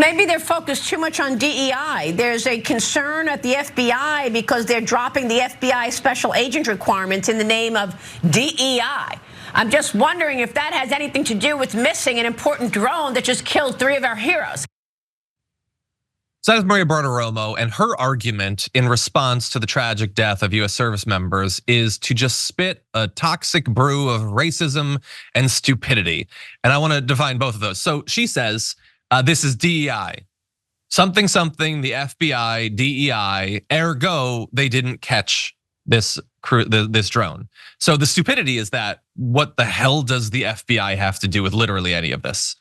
Maybe they're focused too much on DEI. There's a concern at the FBI because they're dropping the FBI special agent requirements in the name of DEI. I'm just wondering if that has anything to do with missing an important drone that just killed 3 of our heroes. So that is Maria Bartiromo, and her argument in response to the tragic death of US service members is to just spit a toxic brew of racism and stupidity. And I want to define both of those. So she says, this is DEI. Something, the FBI, DEI, ergo, they didn't catch this drone. So the stupidity is that, what the hell does the FBI have to do with literally any of this?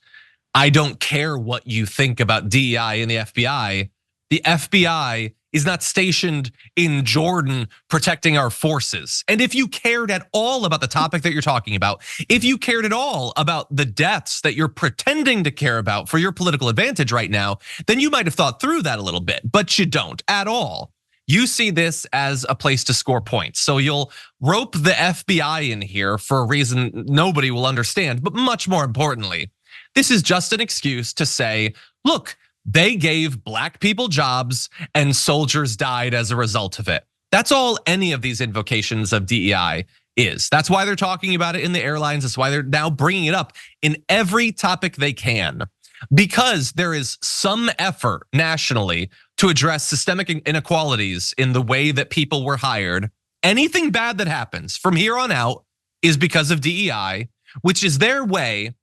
I don't care what you think about DEI and the FBI. The FBI is not stationed in Jordan protecting our forces. And if you cared at all about the topic that you're talking about, if you cared at all about the deaths that you're pretending to care about for your political advantage right now, then you might have thought through that a little bit, but you don't at all. You see this as a place to score points. So you'll rope the FBI in here for a reason nobody will understand, but much more importantly, this is just an excuse to say, look, they gave black people jobs and soldiers died as a result of it. That's all any of these invocations of DEI is. That's why they're talking about it in the airlines. That's why they're now bringing it up in every topic they can, because there is some effort nationally to address systemic inequalities in the way that people were hired. Anything bad that happens from here on out is because of DEI, which is their way.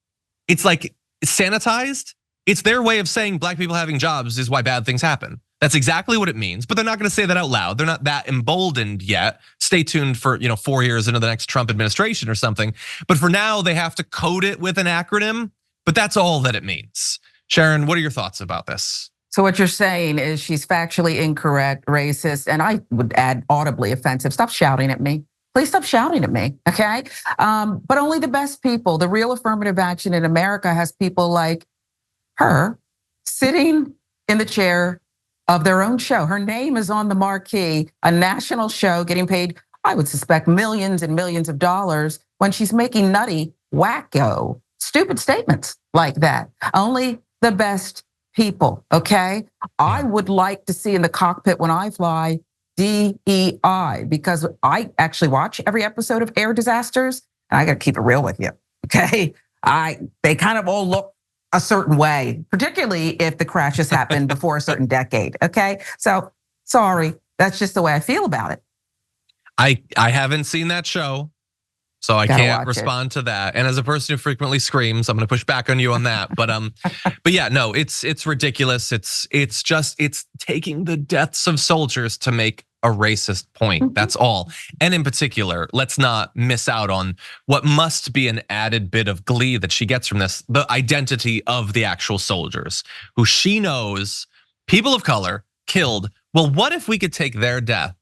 It's like sanitized. It's their way of saying black people having jobs is why bad things happen. That's exactly what it means, but they're not gonna say that out loud. They're not that emboldened yet. Stay tuned for 4 years into the next Trump administration or something. But for now, they have to code it with an acronym, but that's all that it means. Sharon, what are your thoughts about this? So what you're saying is she's factually incorrect, racist, and I would add audibly offensive. Stop shouting at me. Please stop shouting at me, okay? But only the best people, the real affirmative action in America has people like her sitting in the chair of their own show. Her name is on the marquee, a national show getting paid, I would suspect, millions and millions of dollars when she's making nutty, wacko, stupid statements like that. Only the best people, okay? I would like to see in the cockpit when I fly DEI, because I actually watch every episode of Air Disasters, and I gotta keep it real with you, okay? They kind of all look a certain way, particularly if the crashes happened before a certain decade, okay? So sorry, that's just the way I feel about it. I haven't seen that show, so I can't respond to that. And as a person who frequently screams, I'm gonna push back on you on that. But yeah, no, it's ridiculous. It's taking the deaths of soldiers to make a racist point. That's all. And in particular, let's not miss out on what must be an added bit of glee that she gets from this, the identity of the actual soldiers who she knows, people of color, killed. Well, what if we could take their death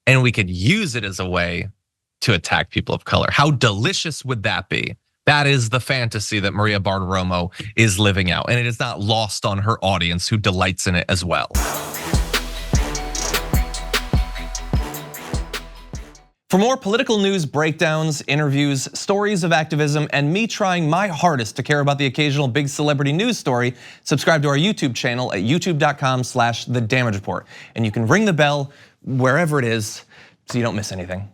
and we could use it as a way to attack people of color? How delicious would that be? That is the fantasy that Maria Bartiromo is living out, and it is not lost on her audience who delights in it as well. For more political news breakdowns, interviews, stories of activism, and me trying my hardest to care about the occasional big celebrity news story, subscribe to our YouTube channel at youtube.com/The Damage Report. And you can ring the bell wherever it is so you don't miss anything.